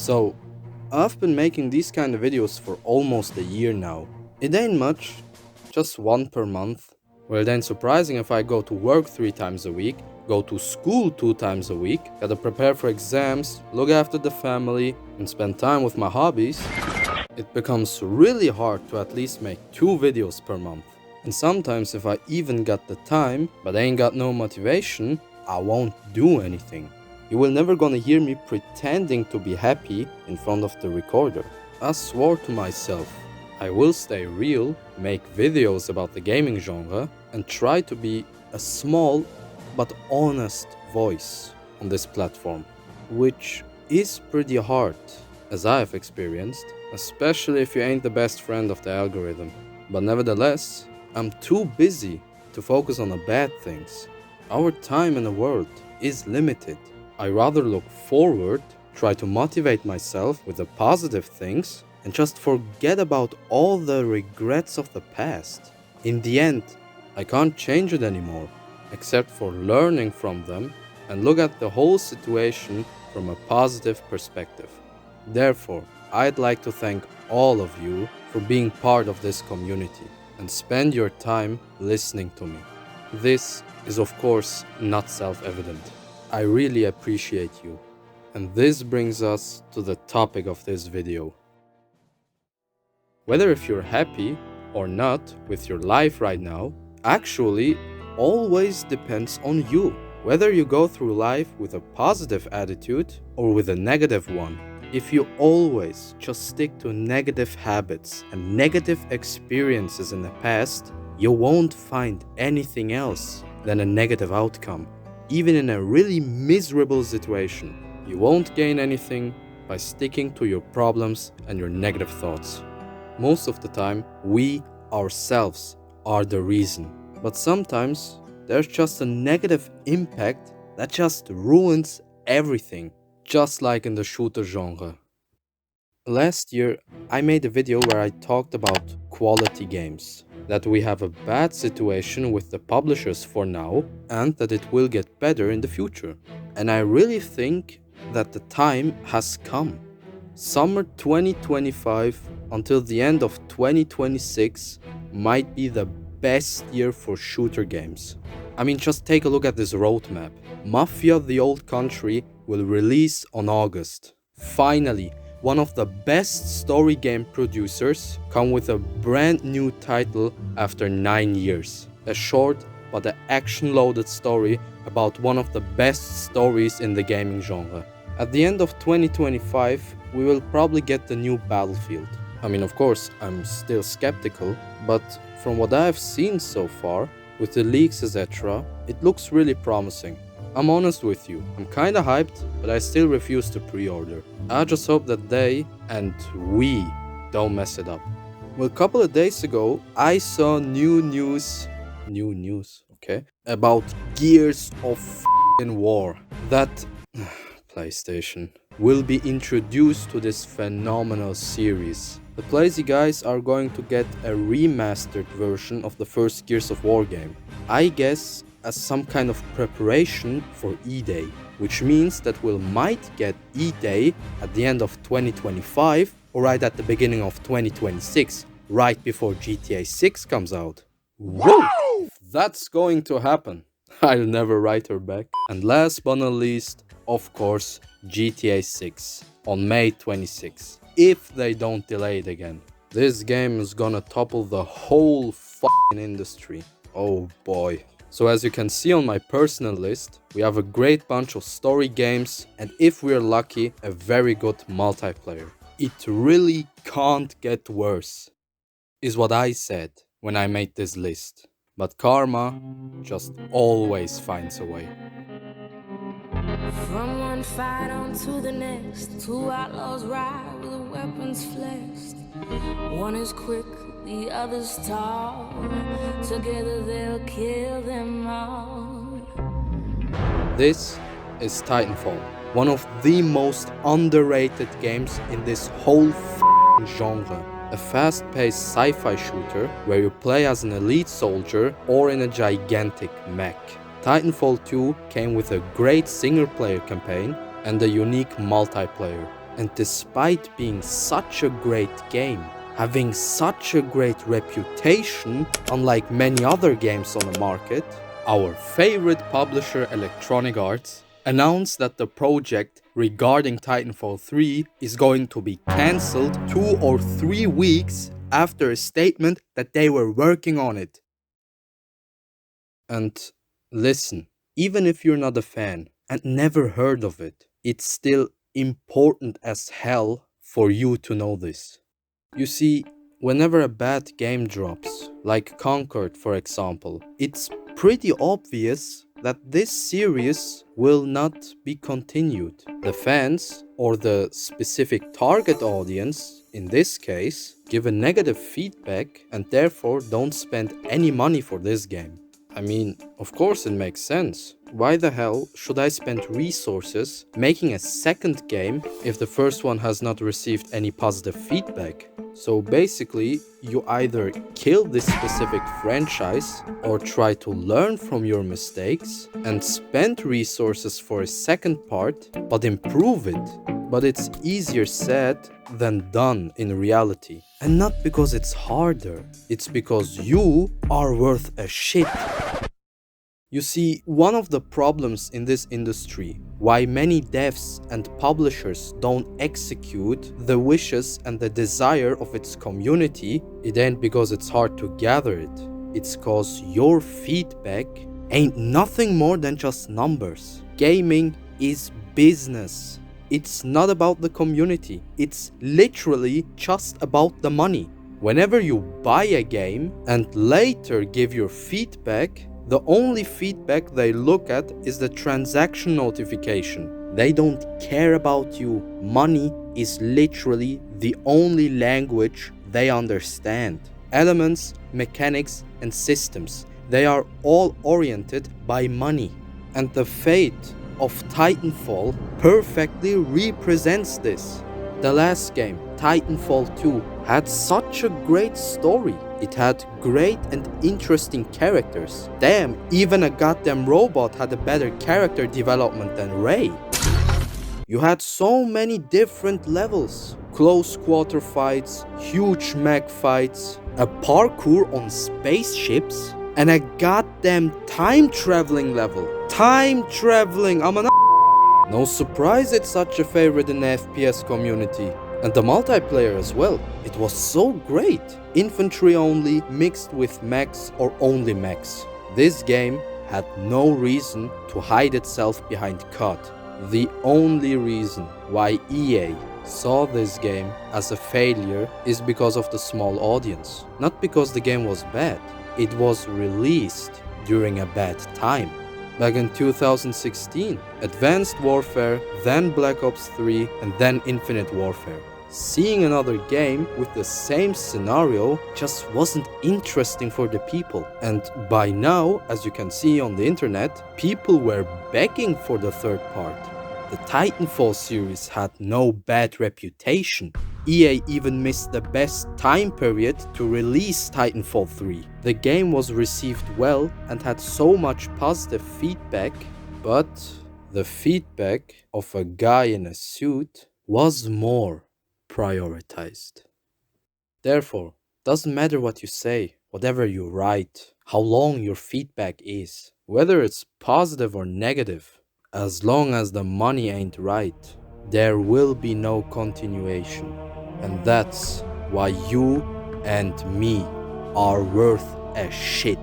So, I've been making these kind of videos for almost a year now. It ain't much, just one per month. Well, it ain't surprising if I go to work 3 times a week, go to school 2 times a week, gotta prepare for exams, look after the family, and spend time with my hobbies. It becomes really hard to at least make 2 videos per month. And sometimes if I even got the time, but ain't got no motivation, I won't do anything. You will never gonna hear me pretending to be happy in front of the recorder. I swore to myself, I will stay real, make videos about the gaming genre, and try to be a small but honest voice on this platform. Which is pretty hard, as I have experienced, especially if you ain't the best friend of the algorithm. But nevertheless, I'm too busy to focus on the bad things. Our time in the world is limited. I rather look forward, try to motivate myself with the positive things, and just forget about all the regrets of the past. In the end, I can't change it anymore, except for learning from them and look at the whole situation from a positive perspective. Therefore, I'd like to thank all of you for being part of this community and spend your time listening to me. This is of course not self-evident. I really appreciate you. And this brings us to the topic of this video. Whether if you're happy or not with your life right now, actually always depends on you. Whether you go through life with a positive attitude or with a negative one. If you always just stick to negative habits and negative experiences in the past, you won't find anything else than a negative outcome. Even in a really miserable situation, you won't gain anything by sticking to your problems and your negative thoughts. Most of the time, we ourselves are the reason. But sometimes, there's just a negative impact that just ruins everything, just like in the shooter genre. Last year, I made a video where I talked about quality games, that we have a bad situation with the publishers for now, and that it will get better in the future. And I really think that the time has come. Summer 2025 until the end of 2026 might be the best year for shooter games. I mean, just take a look at this roadmap. Mafia: The Old Country will release on August. Finally, one of the best story game producers come with a brand new title after 9 years. A short but an action-loaded story about one of the best stories in the gaming genre. At the end of 2025, we will probably get the new Battlefield. I mean, of course, I'm still skeptical, but from what I have seen so far, with the leaks etc., it looks really promising. I'm honest with you, I'm kinda hyped, but I still refuse to pre-order. I just hope that they, and we, don't mess it up. Well, a couple of days ago, I saw new news, okay, about Gears of War. That PlayStation will be introduced to this phenomenal series. The Playsy guys are going to get a remastered version of the first Gears of War game. I guess as some kind of preparation for E-Day, which means that we might get E-Day at the end of 2025 or right at the beginning of 2026, right before GTA 6 comes out. Wow! If that's going to happen, I'll never write her back. And last but not least, of course, GTA 6 on May 26, if they don't delay it again. This game is gonna topple the whole fucking industry. Oh boy. So as you can see on my personal list, we have a great bunch of story games and if we're lucky, a very good multiplayer. It really can't get worse, is what I said when I made this list. But karma just always finds a way. From one fight on to the next, 2 outlaws ride with their weapons flexed. One is quick, the other's tall. Together they'll kill them all. This is Titanfall, one of the most underrated games in this whole genre. A fast-paced sci-fi shooter where you play as an elite soldier or in a gigantic mech. Titanfall 2 came with a great single-player campaign and a unique multiplayer. And despite being such a great game, having such a great reputation, unlike many other games on the market, our favorite publisher Electronic Arts announced that the project regarding Titanfall 3 is going to be cancelled 2 or 3 weeks after a statement that they were working on it. And listen, even if you're not a fan and never heard of it, it's still important as hell for you to know this. You see, whenever a bad game drops, like Conquered for example, it's pretty obvious that this series will not be continued. The fans, or the specific target audience, in this case, give a negative feedback and therefore don't spend any money for this game. I mean, of course it makes sense. Why the hell should I spend resources making a second game if the first one has not received any positive feedback? So basically, you either kill this specific franchise or try to learn from your mistakes and spend resources for a second part, but improve it. But it's easier said than done in reality. And not because it's harder, it's because you are worth a shit. You see, one of the problems in this industry, why many devs and publishers don't execute the wishes and the desire of its community, it ain't because it's hard to gather it. It's cause your feedback ain't nothing more than just numbers. Gaming is business. It's not about the community. It's literally just about the money. Whenever you buy a game and later give your feedback, the only feedback they look at is the transaction notification. They don't care about you. Money is literally the only language they understand. Elements, mechanics, and systems, they are all oriented by money. And the fate of Titanfall perfectly represents this. The last game, Titanfall 2, had such a great story. It had great and interesting characters. Damn, even a goddamn robot had a better character development than Ray. You had so many different levels. Close quarter fights, huge mech fights, a parkour on spaceships, and a goddamn time traveling level. Time traveling, No surprise it's such a favorite in the FPS community. And the multiplayer as well. It was so great. Infantry only, mixed with mechs or only mechs. This game had no reason to hide itself behind COD. The only reason why EA saw this game as a failure is because of the small audience. Not because the game was bad. It was released during a bad time. Back in 2016, Advanced Warfare, then Black Ops 3, and then Infinite Warfare. Seeing another game with the same scenario just wasn't interesting for the people. And by now, as you can see on the internet, people were begging for the third part. The Titanfall series had no bad reputation. EA even missed the best time period to release Titanfall 3. The game was received well and had so much positive feedback, but the feedback of a guy in a suit was more prioritized. Therefore, doesn't matter what you say, whatever you write, how long your feedback is, whether it's positive or negative, as long as the money ain't right, there will be no continuation. And that's why you and me are worth a shit.